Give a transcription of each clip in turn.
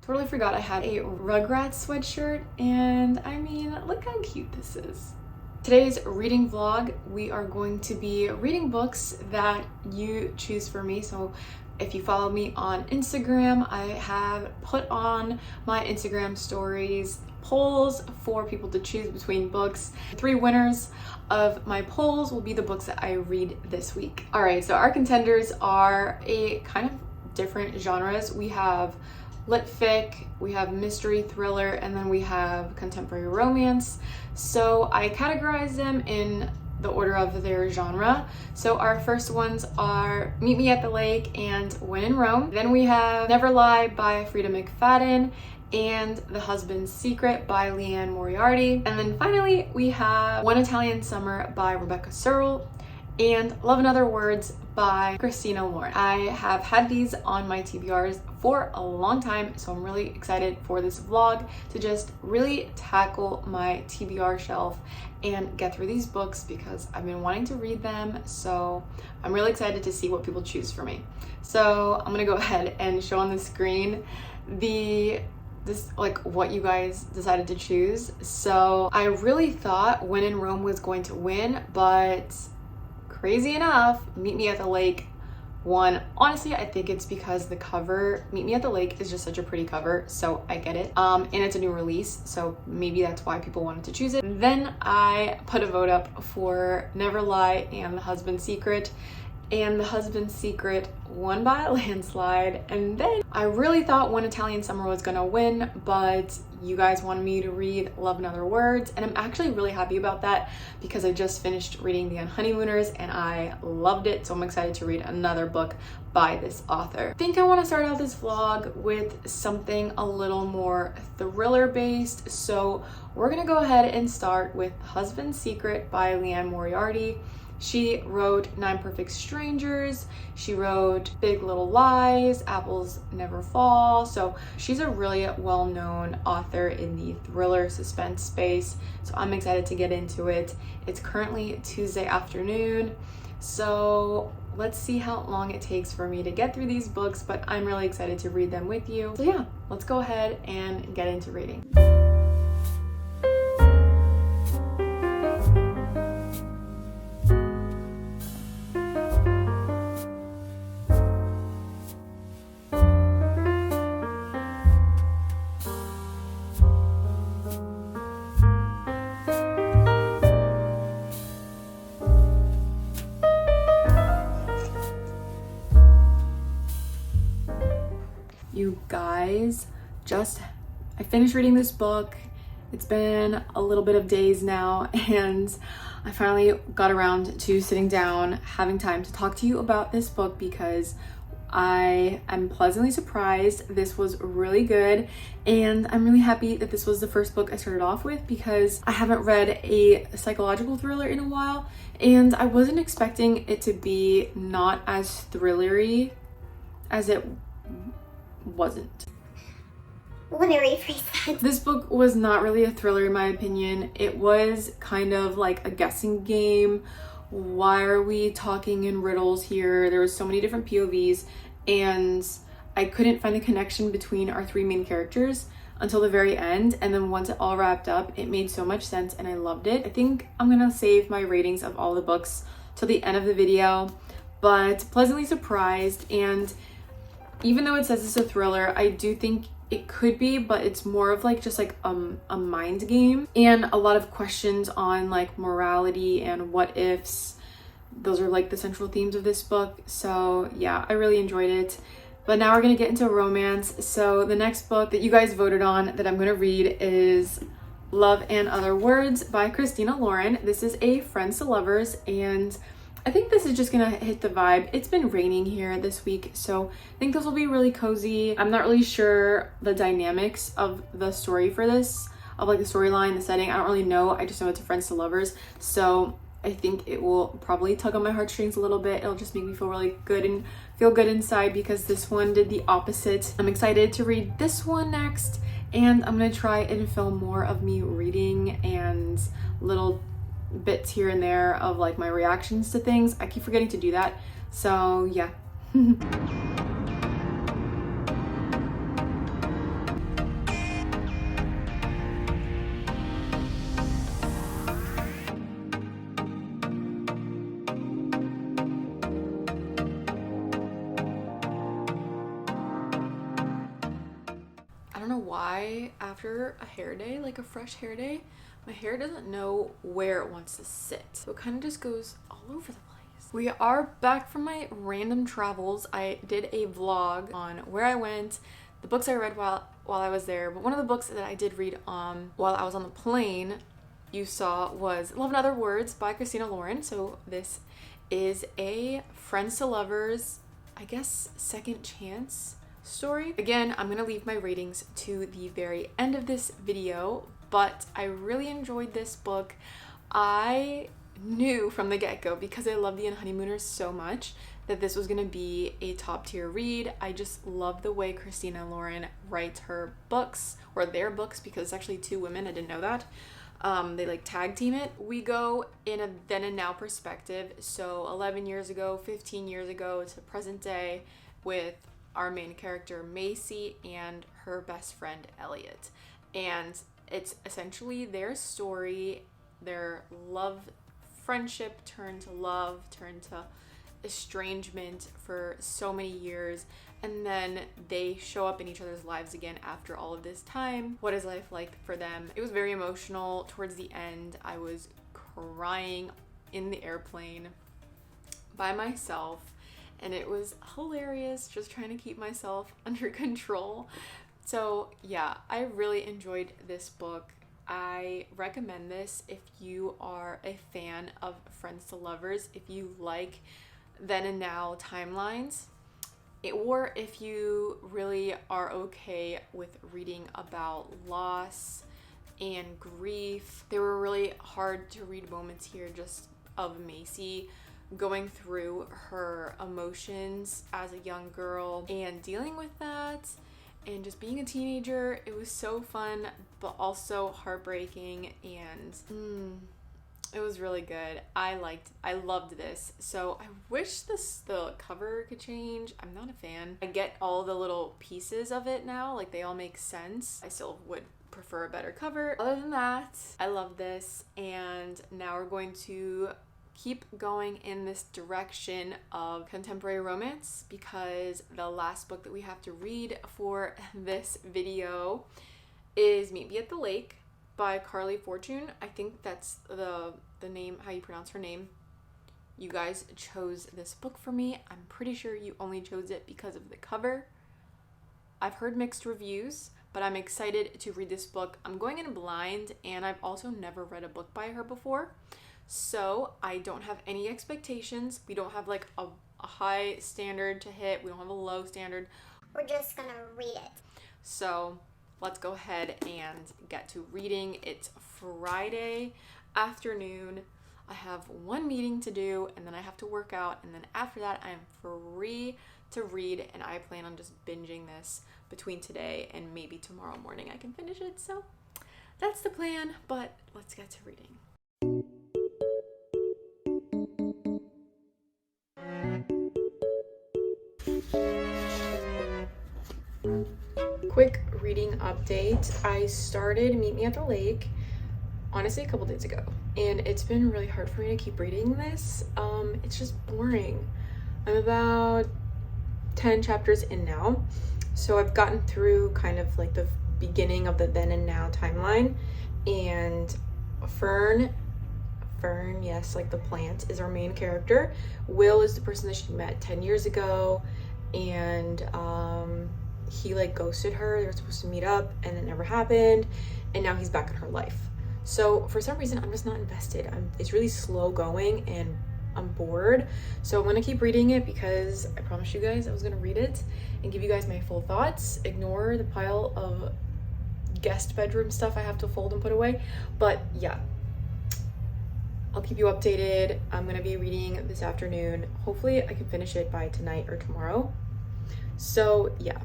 Totally forgot I had a Rugrats sweatshirt, and I mean, look how cute this is. Today's reading vlog, we are going to be reading books that you choose for me. So if you follow me on Instagram, I have put on my Instagram stories polls for people to choose between books. 3 winners of my polls will be the books that I read this week. All right, so our contenders are a kind of different genres. We have lit fic, we have mystery thriller, and then we have contemporary romance. So I categorize them in the order of their genre. So our first ones are Meet Me at the Lake and When in Rome. Then we have Never Lie by Frida McFadden and The Husband's Secret by Leanne Moriarty. And then finally we have One Italian Summer by Rebecca Searle and Love in Other Words by Christina Lauren. I have had these on my TBRs for a long time, so I'm really excited for this vlog to just really tackle my TBR shelf and get through these books because I've been wanting to read them, so I'm really excited to see what people choose for me. So I'm gonna go ahead and show on the screen what you guys decided to choose. So I really thought When in Rome was going to win, but crazy enough, Meet Me at the Lake won. Honestly, I think it's because the cover, Meet Me at the Lake, is just such a pretty cover, so I get it. And it's a new release, so maybe that's why people wanted to choose it. Then I put a vote up for Never Lie and The Husband's Secret, and The Husband's Secret won by a landslide. And then I really thought One Italian Summer was gonna win, but you guys wanted me to read Love in Other Words, and I'm actually really happy about that because I just finished reading The Unhoneymooners and I loved it, so I'm excited to read another book by this author. I think I want to start out this vlog with something a little more thriller based, so we're gonna go ahead and start with Husband's Secret by Leanne Moriarty. She wrote 9 Perfect Strangers, she wrote Big Little Lies, Apples Never Fall, so she's a really well-known author in the thriller suspense space, so I'm excited to get into it. It's currently Tuesday afternoon, so let's see how long it takes for me to get through these books, but I'm really excited to read them with you. So yeah, let's go ahead and get into reading. You guys, I finished reading this book. It's been a little bit of days now, and I finally got around to sitting down, having time to talk to you about this book because I am pleasantly surprised. This was really good, and I'm really happy that this was the first book I started off with because I haven't read a psychological thriller in a while, and I wasn't expecting it to be not as thrillery as it wasn't. Let me rephrase that. This book was not really a thriller in my opinion. It was kind of like a guessing game. Why are we talking in riddles here? There was so many different POVs, and I couldn't find a connection between our 3 main characters until the very end, and then once it all wrapped up, it made so much sense and I loved it. I think I'm gonna save my ratings of all the books till the end of the video, but pleasantly surprised. And even though it says it's a thriller, I do think it could be, but it's more of like just like a mind game and a lot of questions on like morality and what ifs. Those are like the central themes of this book. So yeah, I really enjoyed it. But now we're gonna get into romance. So the next book that you guys voted on that I'm gonna read is Love and Other Words by Christina Lauren. This is a Friends to Lovers, and I think this is just gonna hit the vibe. It's been raining here this week, so I think this will be really cozy. I'm not really sure the dynamics of the story for this, of like the storyline, the setting. I don't really know. I just know it's a Friends to Lovers, so I think it will probably tug on my heartstrings a little bit. It'll just make me feel really good and feel good inside because this one did the opposite. I'm excited to read this one next, and I'm gonna try and film more of me reading and little bits here and there of like my reactions to things. I keep forgetting to do that, so yeah. I don't know why after a hair day, like a fresh hair day, my hair doesn't know where it wants to sit. So it kind of just goes all over the place. We are back from my random travels. I did a vlog on where I went, the books I read while I was there, but one of the books that I did read while I was on the plane you saw was Love and Other Words by Christina Lauren. So this is a friends to lovers, I guess, second chance story. Again, I'm gonna leave my ratings to the very end of this video, but I really enjoyed this book. I knew from the get-go, because I love The Honeymooners so much, that this was gonna be a top tier read. I just love the way Christina Lauren writes her books, or their books, because it's actually two women, I didn't know that. They like tag team it. We go in a then and now perspective, so 11 years ago, 15 years ago to present day, with our main character Macy and her best friend Elliot. And it's essentially their story, their love, friendship turned to love, turned to estrangement for so many years, and then they show up in each other's lives again after all of this time. What is life like for them? It was very emotional towards the end. I was crying in the airplane by myself, and it was hilarious, just trying to keep myself under control. So yeah, I really enjoyed this book. I recommend this if you are a fan of friends to lovers, if you like then and now timelines, or if you really are okay with reading about loss and grief. There were really hard to read moments here just of Macy going through her emotions as a young girl and dealing with that and just being a teenager. It was so fun, but also heartbreaking, and it was really good. I loved this. So I wish the cover could change. I'm not a fan. I get all the little pieces of it now, like they all make sense. I still would prefer a better cover. Other than that, I love this, and now we're going to keep going in this direction of contemporary romance, because the last book that we have to read for this video is Meet Me at the Lake by Carly Fortune. I think that's the name, how you pronounce her name. You guys chose this book for me. I'm pretty sure you only chose it because of the cover. I've heard mixed reviews, but I'm excited to read this book. I'm going in blind, and I've also never read a book by her before, so I don't have any expectations. We don't have like a high standard to hit. We don't have a low standard. We're just gonna read it. So let's go ahead and get to reading. It's Friday afternoon. I have one meeting to do, and then I have to work out, and then after that I'm free to read, and I plan on just binging this between today and maybe tomorrow morning I can finish it. So that's the plan, but let's get to reading. Quick reading update. I started Meet Me at the Lake honestly a couple days ago, and it's been really hard for me to keep reading this. It's just boring. I'm about 10 chapters in now, so I've gotten through kind of like the beginning of the then and now timeline, and Fern, yes, like the plant, is our main character. Will is the person that she met 10 years ago, and he like ghosted her. They were supposed to meet up, and it never happened, and now he's back in her life. So for some reason, I'm just not invested. It's really slow going, and I'm bored. So I'm gonna keep reading it, because I promised you guys I was gonna read it and give you guys my full thoughts. Ignore the pile of guest bedroom stuff I have to fold and put away. But yeah, I'll keep you updated. I'm gonna be reading this afternoon. Hopefully I can finish it by tonight or tomorrow. So yeah,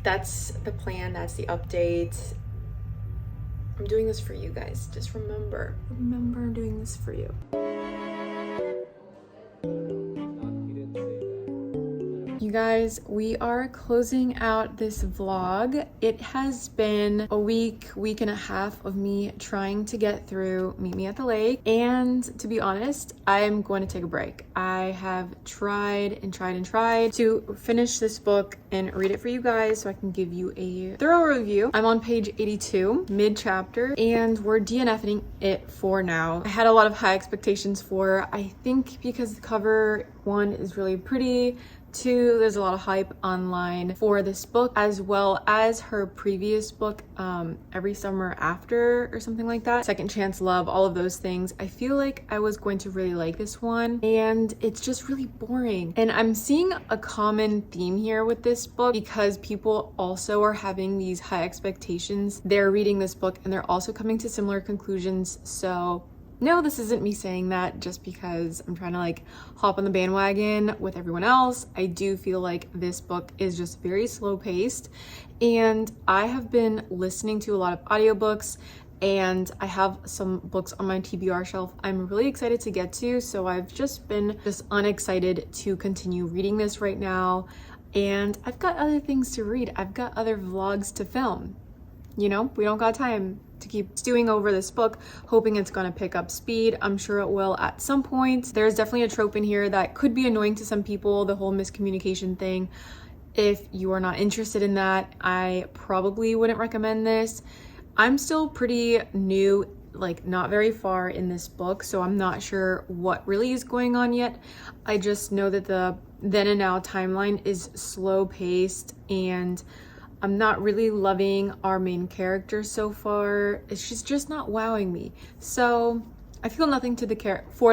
that's the plan, that's the update. I'm doing this for you guys. Just remember I'm doing this for you. You guys, we are closing out this vlog. It has been a week and a half of me trying to get through Meet Me at the Lake, and to be honest, I'm going to take a break. I have tried to finish this book and read it for you guys so I can give you a thorough review. I'm on page 82, mid-chapter, and we're DNFing it for now. I had a lot of high expectations for, I think because the cover, one, is really pretty, two, there's a lot of hype online for this book, as well as her previous book, Every Summer After or something like that, Second Chance Love, all of those things. I feel like I was going to really like this one, and it's just really boring. And I'm seeing a common theme here with this book because people also are having these high expectations. They're reading this book and they're also coming to similar conclusions. So no, this isn't me saying that just because I'm trying to like hop on the bandwagon with everyone else. I do feel like this book is just very slow paced, and I have been listening to a lot of audiobooks, and I have some books on my TBR shelf I'm really excited to get to, so I've just been unexcited to continue reading this right now. And I've got other things to read. I've got other vlogs to film. You know, we don't got time to keep stewing over this book, hoping it's gonna pick up speed. I'm sure it will at some point. There's definitely a trope in here that could be annoying to some people, the whole miscommunication thing. If you are not interested in that, I probably wouldn't recommend this. I'm still pretty new, like not very far in this book, so I'm not sure what really is going on yet. I just know that the then and now timeline is slow paced, and I'm not really loving our main character so far. She's just not wowing me. So I feel nothing for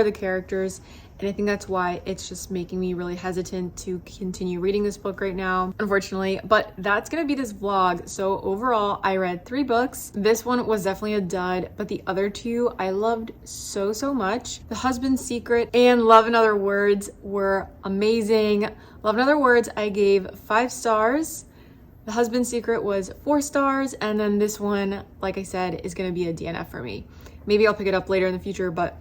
the characters, and I think that's why it's just making me really hesitant to continue reading this book right now, unfortunately. But that's gonna be this vlog. So overall, I read 3 books. This one was definitely a dud, but the other 2 I loved so much. The Husband's Secret and Love in Other Words were amazing. Love in Other Words, I gave 5 stars. The Husband's Secret was 4 stars, and then this one, like I said, is gonna be a DNF for me. Maybe I'll pick it up later in the future, but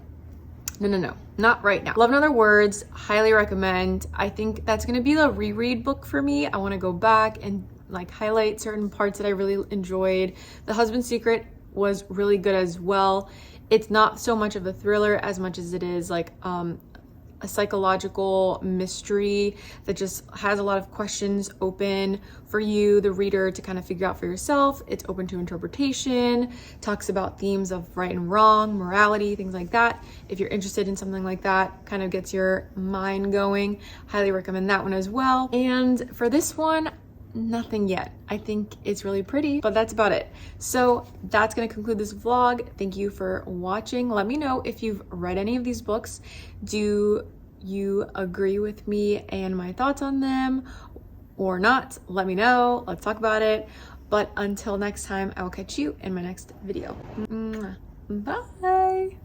no, not right now. Love in Other Words, highly recommend. I think that's gonna be the reread book for me. I wanna go back and like highlight certain parts that I really enjoyed. The Husband's Secret was really good as well. It's not so much of a thriller as much as it is like a psychological mystery that just has a lot of questions open for you, the reader, to kind of figure out for yourself. It's open to interpretation, talks about themes of right and wrong, morality, things like that. If you're interested in something like that, kind of gets your mind going. Highly recommend that one as well. And for this one, nothing yet. I think it's really pretty, but that's about it. So that's gonna conclude this vlog. Thank you for watching. Let me know if you've read any of these books. Do you agree with me and my thoughts on them or not? Let me know. Let's talk about it. But until next time, I will catch you in my next video. Bye.